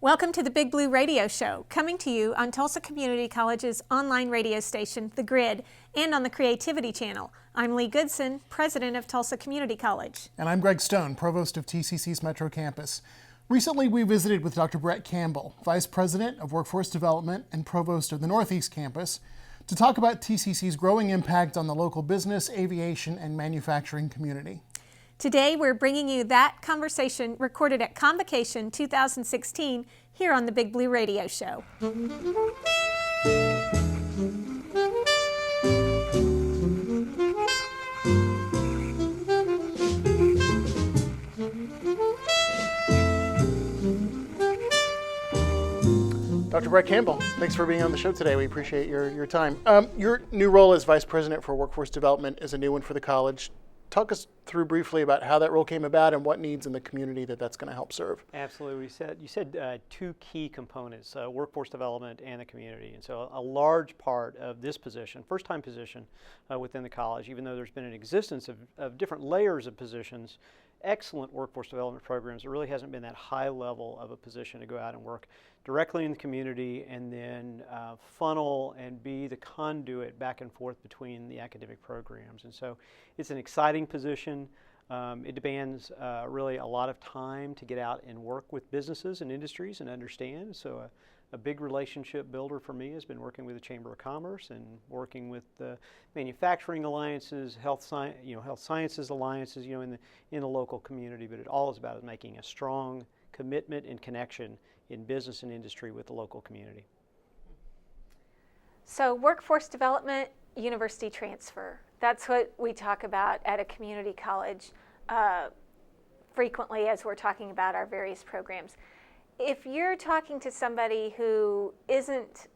Welcome to the Big Blue Radio Show, coming to you on Tulsa Community College's online radio station, The Grid, and on the Creativity Channel. I'm Lee Goodson, president of Tulsa Community College. And I'm Greg Stone, provost of TCC's Metro Campus. Recently, we visited with Dr. Brett Campbell, vice president of workforce development and provost of the Northeast Campus, to talk about TCC's growing impact on the local business, aviation, and manufacturing community. Today, we're bringing you that conversation recorded at Convocation 2016 here on the Big Blue Radio Show. Dr. Brett Campbell, thanks for being on the show today. We appreciate your time. Your new role as vice president for workforce development is a new one for the college. Talk us through briefly about how that role came about and what needs in the community that's going to help serve. Absolutely. You said two key components, workforce development and the community. And so a large part of this position, first-time position within the college, even though there's been an existence of different layers of positions, excellent workforce development programs, there really hasn't been that high level of a position to go out and work directly in the community and then funnel and be the conduit back and forth between the academic programs. And so it's an exciting position. It demands really a lot of time to get out and work with businesses and industries and understand. So a big relationship builder for me has been working with the Chamber of Commerce and working with the manufacturing alliances, health sciences alliances, in the local community. But it all is about making a strong commitment and connection in business and industry with the local community. So workforce development, university transfer. That's what we talk about at a community college frequently as we're talking about our various programs. If you're talking to somebody who isn't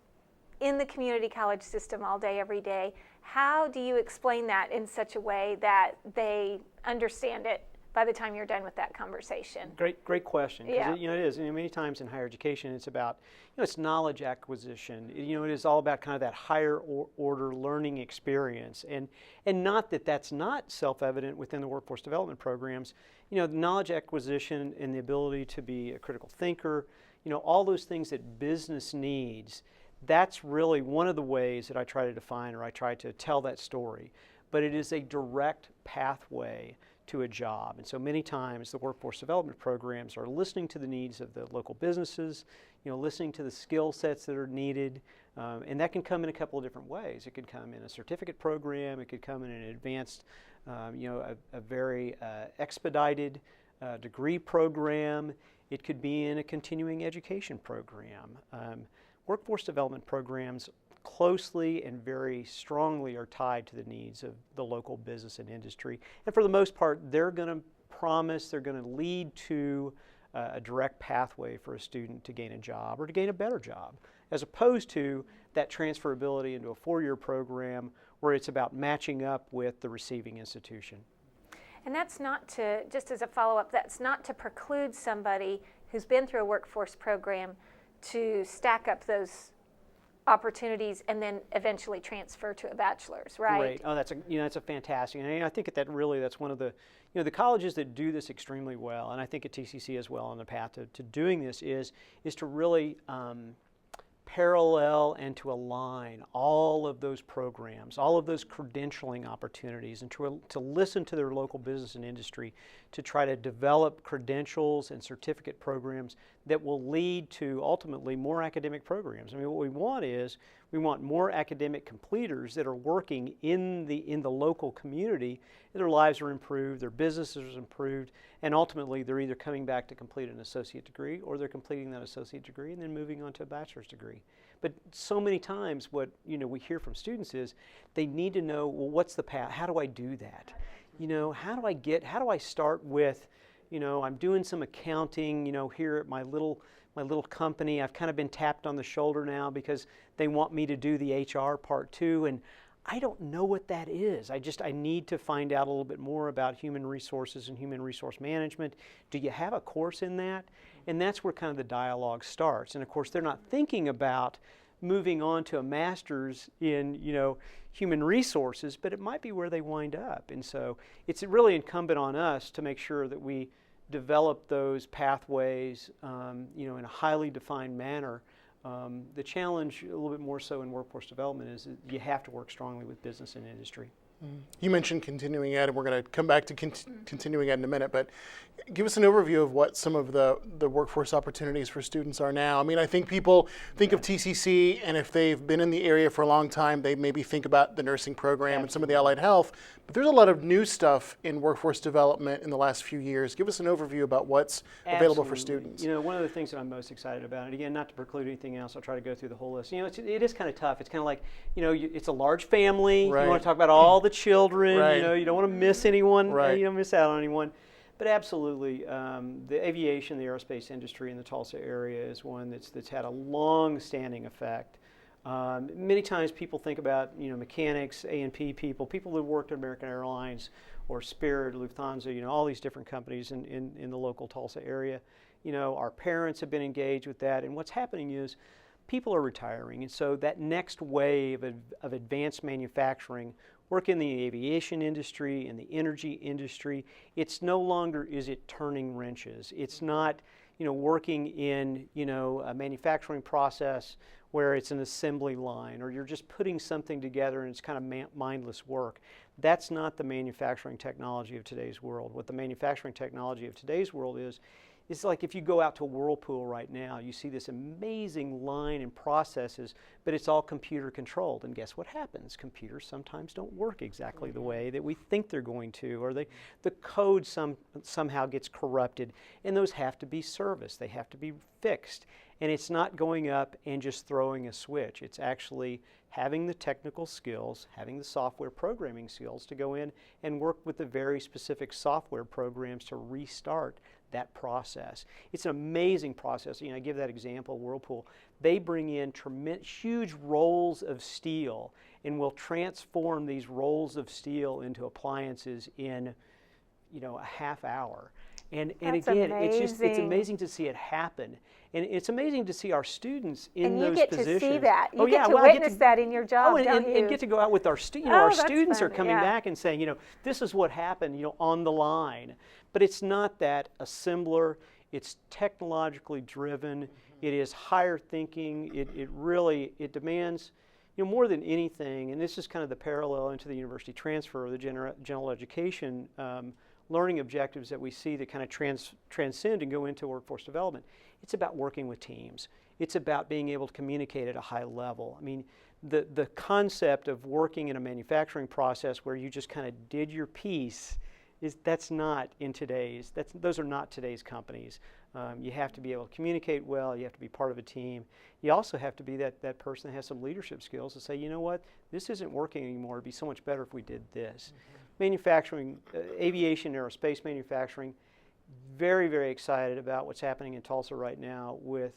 in the community college system all day, every day, how do you explain that in such a way that they understand it by the time you're done with that conversation? Great question. Yeah. It is. Many times in higher education, it's about, it's knowledge acquisition. It is all about kind of that higher order learning experience. And not that that's not self-evident within the workforce development programs. The knowledge acquisition and the ability to be a critical thinker, all those things that business needs, that's really one of the ways that I try to define or I try to tell that story. But it is a direct pathway to a job. And so many times the workforce development programs are listening to the needs of the local businesses, listening to the skill sets that are needed, and that can come in a couple of different ways. It could come in a certificate program, it could come in an advanced, a very expedited degree program, it could be in a continuing education program. Workforce development programs closely and very strongly are tied to the needs of the local business and industry. And for the most part, they're going to lead to a direct pathway for a student to gain a job or to gain a better job, as opposed to that transferability into a four-year program where it's about matching up with the receiving institution. And that's not to, just as a follow-up, that's not to preclude somebody who's been through a workforce program to stack up those opportunities and then eventually transfer to a bachelor's, right? Right. Oh, that's a fantastic. And I think that's one of the, the colleges that do this extremely well, and I think at TCC as well on the path to doing this is to really parallel and to align all of those programs, all of those credentialing opportunities, and to listen to their local business and industry to try to develop credentials and certificate programs that will lead to ultimately more academic programs. What we want is we want more academic completers that are working in the local community, and their lives are improved, their businesses are improved, and ultimately they're either coming back to complete an associate degree or they're completing that associate degree and then moving on to a bachelor's degree. But so many times what we hear from students is they need to know, well, what's the path? How do I do that? How do I start with, I'm doing some accounting, here at my little company. I've kind of been tapped on the shoulder now because they want me to do the HR part too, and I don't know what that is. I need to find out a little bit more about human resources and human resource management. Do you have a course in that? And that's where kind of the dialogue starts. And of course, they're not thinking about moving on to a master's in, human resources, but it might be where they wind up. And so it's really incumbent on us to make sure that we develop those pathways, in a highly defined manner. The challenge, a little bit more so in workforce development, is that you have to work strongly with business and industry. You mentioned continuing ed, and we're going to come back to continuing ed in a minute, but give us an overview of what some of the workforce opportunities for students are now. I mean, I think people think of TCC, and if they've been in the area for a long time, they maybe think about the nursing program and some of the allied health, but there's a lot of new stuff in workforce development in the last few years. Give us an overview about what's available for students. One of the things that I'm most excited about, and again, not to preclude anything else, I'll try to go through the whole list. It is kind of tough. It's kind of like, it's a large family. Right. You want to talk about all the children. Right. You don't want to miss anyone. Right. You don't miss out on anyone. But absolutely, the aviation, the aerospace industry in the Tulsa area is one that's had a long-standing effect. Many times people think about mechanics, A&P people who worked at American Airlines or Spirit, Lufthansa, all these different companies in the local Tulsa area. Our parents have been engaged with that, and what's happening is people are retiring, and so that next wave of advanced manufacturing, work in the aviation industry, in the energy industry, it's no longer is it turning wrenches. It's not working in a manufacturing process where it's an assembly line or you're just putting something together and it's kind of mindless work. That's not the manufacturing technology of today's world. What the manufacturing technology of today's world is, it's like if you go out to Whirlpool right now, you see this amazing line and processes, but it's all computer controlled. And guess what happens? Computers sometimes don't work exactly the way that we think they're going to, or the code somehow gets corrupted, and those have to be serviced. They have to be fixed. And it's not going up and just throwing a switch. It's actually having the technical skills, having the software programming skills to go in and work with the very specific software programs to restart that process. It's an amazing process. I give that example, Whirlpool. They bring in huge rolls of steel and will transform these rolls of steel into appliances in, a half hour. And again, amazing. it's amazing to see it happen. And it's amazing to see our students in those positions. And you get to see that. You get to witness that in your job, don't you? And get to go out with our students. Our students are coming yeah. back and saying, this is what happened, on the line. But it's not that assembler. It's technologically driven. It is higher thinking. It demands, more than anything, and this is kind of the parallel into the university transfer or the general education learning objectives that we see that kind of transcend and go into workforce development. It's about working with teams. It's about being able to communicate at a high level. I mean, the concept of working in a manufacturing process where you just kind of did your piece, those are not today's companies. You have to be able to communicate well. You have to be part of a team. You also have to be that person that has some leadership skills to say, you know what, this isn't working anymore. It'd be so much better if we did this. Manufacturing, aviation, aerospace manufacturing, very, very excited about what's happening in Tulsa right now with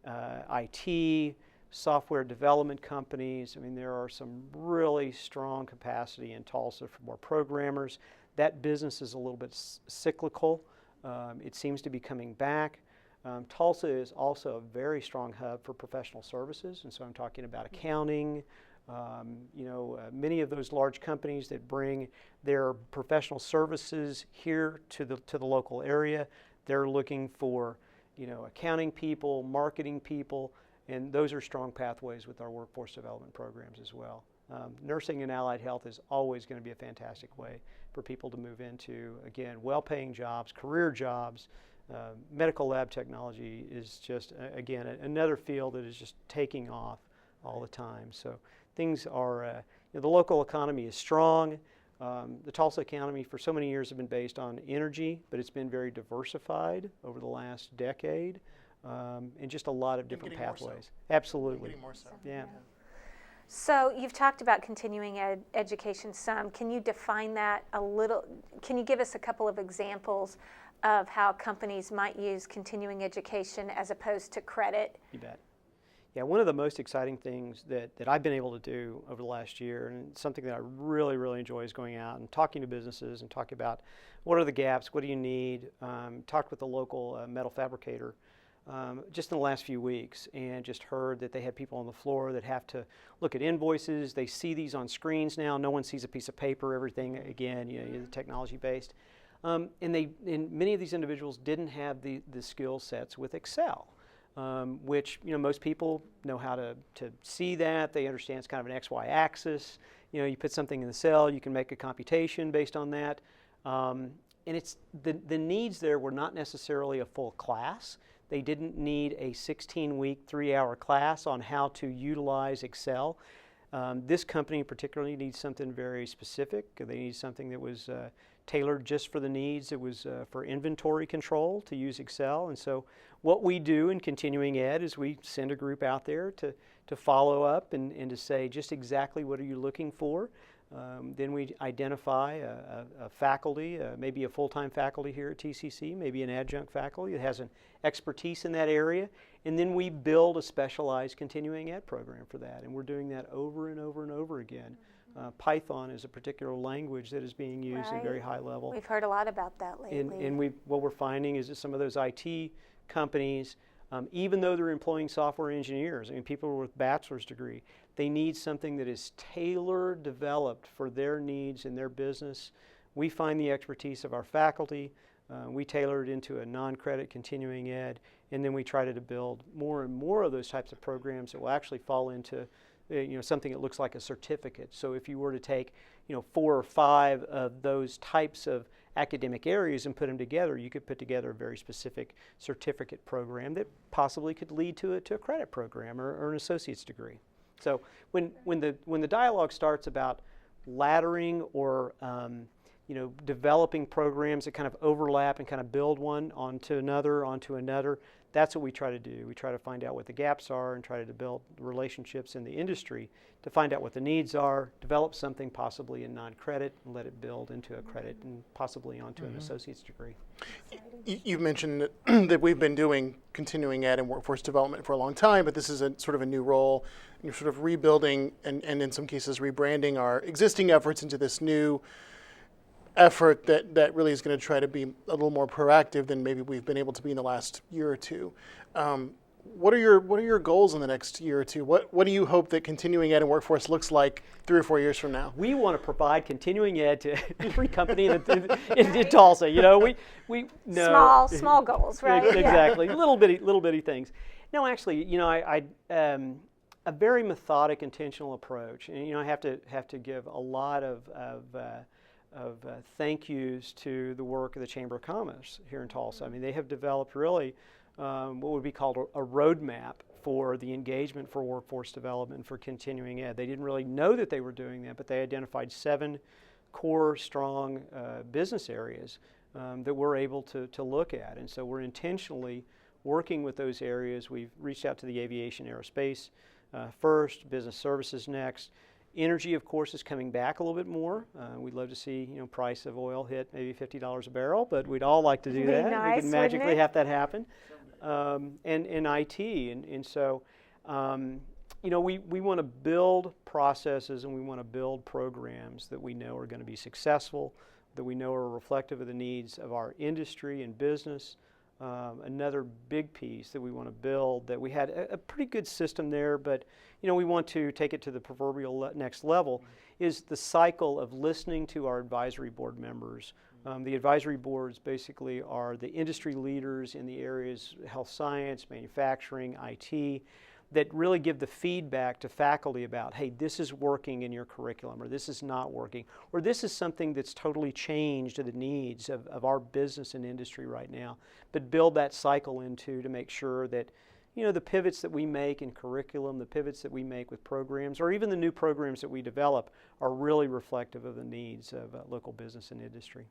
IT, software development companies. I mean, there are some really strong capacity in Tulsa for more programmers. That business is a little bit cyclical. It seems to be coming back. Tulsa is also a very strong hub for professional services, and so I'm talking about accounting. Many of those large companies that bring their professional services here to the local area, they're looking for, accounting people, marketing people, and those are strong pathways with our workforce development programs as well. Nursing and allied health is always going to be a fantastic way for people to move into, again, well-paying jobs, career jobs. Medical lab technology is just, again, another field that is just taking off all the time. So things are, the local economy is strong. The Tulsa economy for so many years have been based on energy, but it's been very diversified over the last decade, and just a lot of different pathways. Absolutely. Getting more so. Yeah. So you've talked about continuing education some. Can you define that a little? Can you give us a couple of examples of how companies might use continuing education as opposed to credit? You bet. Yeah, one of the most exciting things that I've been able to do over the last year, and something that I really, really enjoy, is going out and talking to businesses and talking about what are the gaps, what do you need, talked with the local metal fabricator just in the last few weeks, and just heard that they had people on the floor that have to look at invoices. They see these on screens now. No one sees a piece of paper. Everything, again, technology based. And many of these individuals didn't have the skill sets with Excel, which most people know how to see that. They understand it's kind of an XY axis. You put something in the cell, you can make a computation based on that. And it's the needs there were not necessarily a full class. They didn't need a 16-week, 3-hour class on how to utilize Excel. This company particularly needs something very specific. They need something that was tailored just for the needs. It was for inventory control to use Excel. And so what we do in continuing ed is we send a group out there to follow up and to say just exactly what are you looking for. Then we identify a faculty, maybe a full-time faculty here at TCC, maybe an adjunct faculty that has an expertise in that area, and then we build a specialized continuing ed program for that, and we're doing that over and over and over again. Python is a particular language that is being used at very high level. We've heard a lot about that lately. And what we're finding is that some of those IT companies, even though they're employing software engineers, people with bachelor's degree, they need something that is tailored, developed for their needs and their business. We find the expertise of our faculty, we tailor it into a non-credit continuing ed, and then we try to build more and more of those types of programs that will actually fall into something that looks like a certificate. So if you were to take 4 or 5 of those types of academic areas and put them together, you could put together a very specific certificate program that possibly could lead to a credit program or an associate's degree. So when the dialogue starts about laddering or developing programs that kind of overlap and kind of build one onto another, that's what we try to do. We try to find out what the gaps are and try to build relationships in the industry to find out what the needs are, develop something possibly in non-credit, and let it build into a credit and possibly onto an associate's degree. You mentioned that we've been doing continuing ed and workforce development for a long time, but this is a sort of a new role. And you're sort of rebuilding and in some cases rebranding our existing efforts into this new effort that really is going to try to be a little more proactive than maybe we've been able to be in the last year or two. What are your goals in the next year or two? What do you hope that continuing ed and workforce looks like 3 or 4 years from now? We want to provide continuing ed to every company in Tulsa. We know small goals, right? Exactly, little bitty things. No, actually, a very methodic, intentional approach. And I have to give a lot of thank yous to the work of the Chamber of Commerce here in Tulsa. They have developed really what would be called a roadmap for the engagement for workforce development for continuing ed. They didn't really know that they were doing that, but they identified 7 core, strong business areas that we're able to look at. And so we're intentionally working with those areas. We've reached out to the aviation aerospace first, business services next. Energy, of course, is coming back a little bit more. We'd love to see, price of oil hit maybe $50 a barrel, but we'd all like to do that. Nice, we can magically have that happen. And IT, and so, we want to build processes and we want to build programs that we know are going to be successful, that we know are reflective of the needs of our industry and business. Another big piece that we want to build, that we had a pretty good system there, but we want to take it to the proverbial next level, is the cycle of listening to our advisory board members. The advisory boards basically are the industry leaders in the areas health science, manufacturing, IT, that really give the feedback to faculty about, hey, this is working in your curriculum, or this is not working, or this is something that's totally changed to the needs of our business and industry right now. But build that cycle to make sure that the pivots that we make in curriculum, the pivots that we make with programs, or even the new programs that we develop are really reflective of the needs of local business and industry.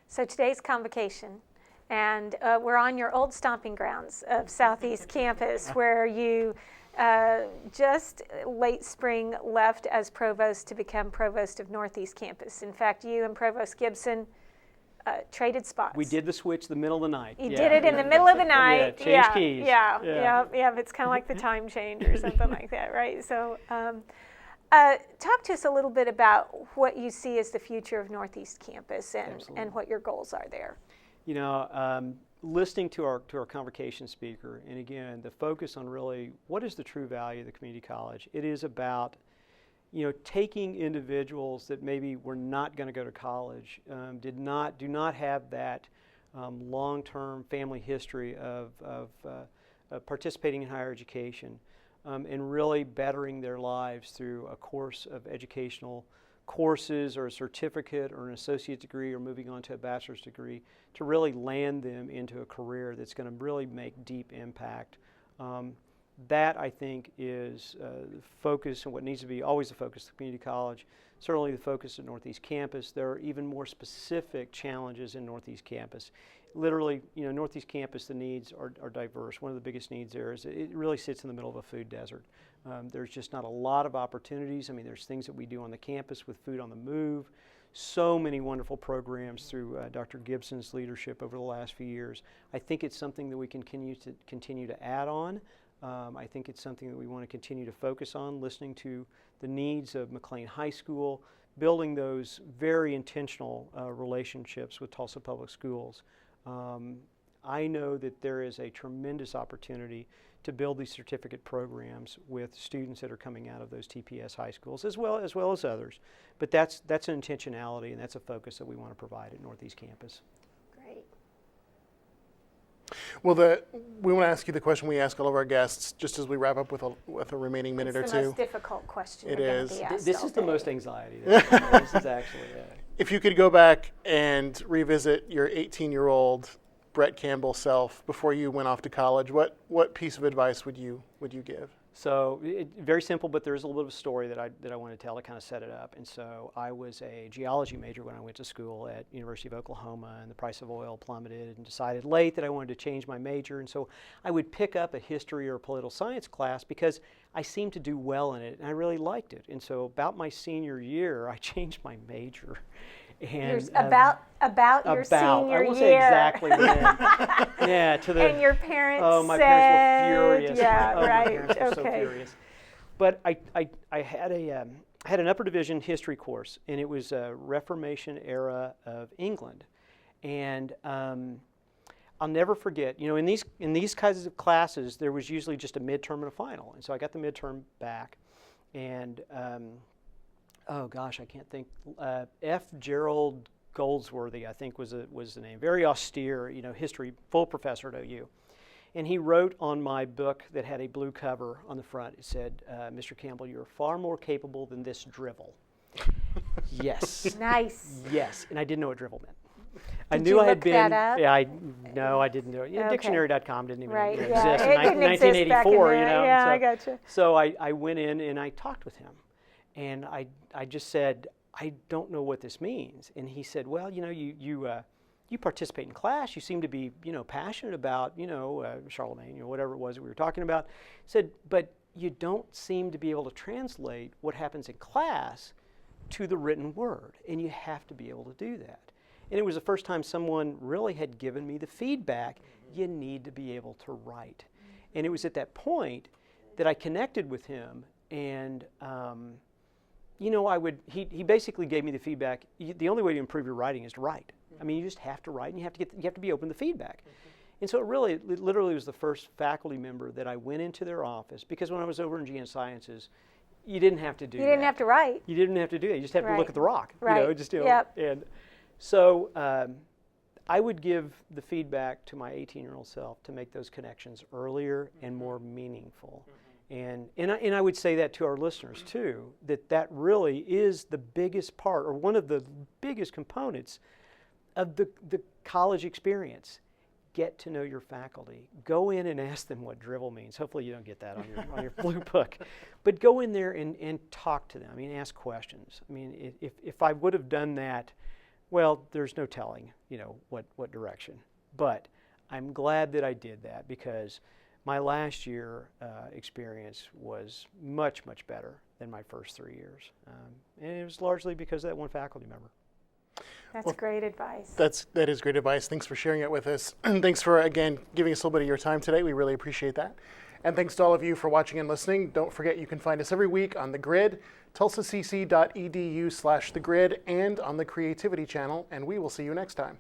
So today's convocation, and we're on your old stomping grounds of Southeast Campus, where you just late spring left as provost to become provost of Northeast Campus. In fact, you and Provost Gibson traded spots. We did the switch the middle of the night. You did it in the middle of the night. Change keys. Yeah. It's kind of like the time change or something like that, right? So talk to us a little bit about what you see as the future of Northeast Campus and what your goals are there. Listening to our convocation speaker, and again, the focus on really what is the true value of the community college. It is about taking individuals that maybe were not going to go to college, do not have that long-term family history of participating in higher education, and really bettering their lives through a course of educational courses or a certificate or an associate degree or moving on to a bachelor's degree to really land them into a career that's going to really make deep impact. That, I think, is the focus and what needs to be always the focus of the community college, certainly the focus of Northeast Campus. There are even more specific challenges in Northeast Campus. Literally, Northeast Campus, the needs are diverse. One of the biggest needs there is it really sits in the middle of a food desert. There's just not a lot of opportunities. I mean, there's things that we do on the campus with Food on the Move. So many wonderful programs through Dr. Gibson's leadership over the last few years. I think it's something that we continue to add on. I think it's something that we want to continue to focus on, listening to the needs of McLean High School, building those very intentional relationships with Tulsa Public Schools. I know that there is a tremendous opportunity to build these certificate programs with students that are coming out of those TPS high schools as well as others. But that's an intentionality, and that's a focus that we want to provide at Northeast Campus. Great. Well, we want to ask you the question we ask all of our guests just as we wrap up with a remaining minute or two. It's the most difficult question. It you're is. gonna be asked This all is the day. most anxiety. This is actually If you could go back and revisit your 18-year-old Brett Campbell self before you went off to college, what piece of advice would you give? So very simple, but there's a little bit of a story that I want to tell to kind of set it up. And so I was a geology major when I went to school at University of Oklahoma, and the price of oil plummeted, and decided late that I wanted to change my major. And so I would pick up a history or a political science class because I seemed to do well in it, and I really liked it. And so about my senior year, I changed my major. And about your senior I won't year. say exactly when. Yeah, to the. And your parents my said, parents were furious. Yeah, My right. parents were so Okay. furious. But I had an upper division history course, and it was a Reformation era of England, and I'll never forget. In these kinds of classes, there was usually just a midterm and a final, and so I got the midterm back, and. Oh gosh, I can't think. F. Gerald Goldsworthy, I think was the name. Very austere, history, full professor at OU. And he wrote on my book that had a blue cover on the front. It said, "Mr. Campbell, you are far more capable than this drivel." Yes. Nice. Yes, and I didn't know what drivel meant. Did I knew you I had look been. that up? Yeah, I didn't know it. Yeah, Okay. Dictionary.com didn't even Right. exist Yeah. in It didn't exist back in 1984. the- Yeah, so, I gotcha. So I went in and I talked with him. And I just said, I don't know what this means. And he said, well, you participate in class. You seem to be, passionate about, Charlemagne, whatever it was that we were talking about. He said, but you don't seem to be able to translate what happens in class to the written word. And you have to be able to do that. And it was the first time someone really had given me the feedback, you need to be able to write. And it was at that point that I connected with him, and he basically gave me the feedback. The only way to improve your writing is to write. I mean, you just have to write, and you have to be open to feedback. And so it literally was the first faculty member that I went into their office, because when I was over in Geosciences, you didn't have to do that. You didn't have to write. You didn't have to do that. You just had to look at the rock. Right. Yep. And so I would give the feedback to my 18-year-old self to make those connections earlier and more meaningful. And I would say that to our listeners too, that really is the biggest part, or one of the biggest components of the college experience. Get to know your faculty. Go in and ask them what drivel means. Hopefully you don't get that on your blue book. But go in there and talk to them. I mean, ask questions. I mean, if I would have done that, well, there's no telling, what direction. But I'm glad that I did that, because my last year experience was much, much better than my first 3 years. And it was largely because of that one faculty member. That's great advice. That is great advice. Thanks for sharing it with us. And thanks for, again, giving us a little bit of your time today. We really appreciate that. And thanks to all of you for watching and listening. Don't forget you can find us every week on The Grid, tulsacc.edu/thegrid, and on the Creativity channel. And we will see you next time.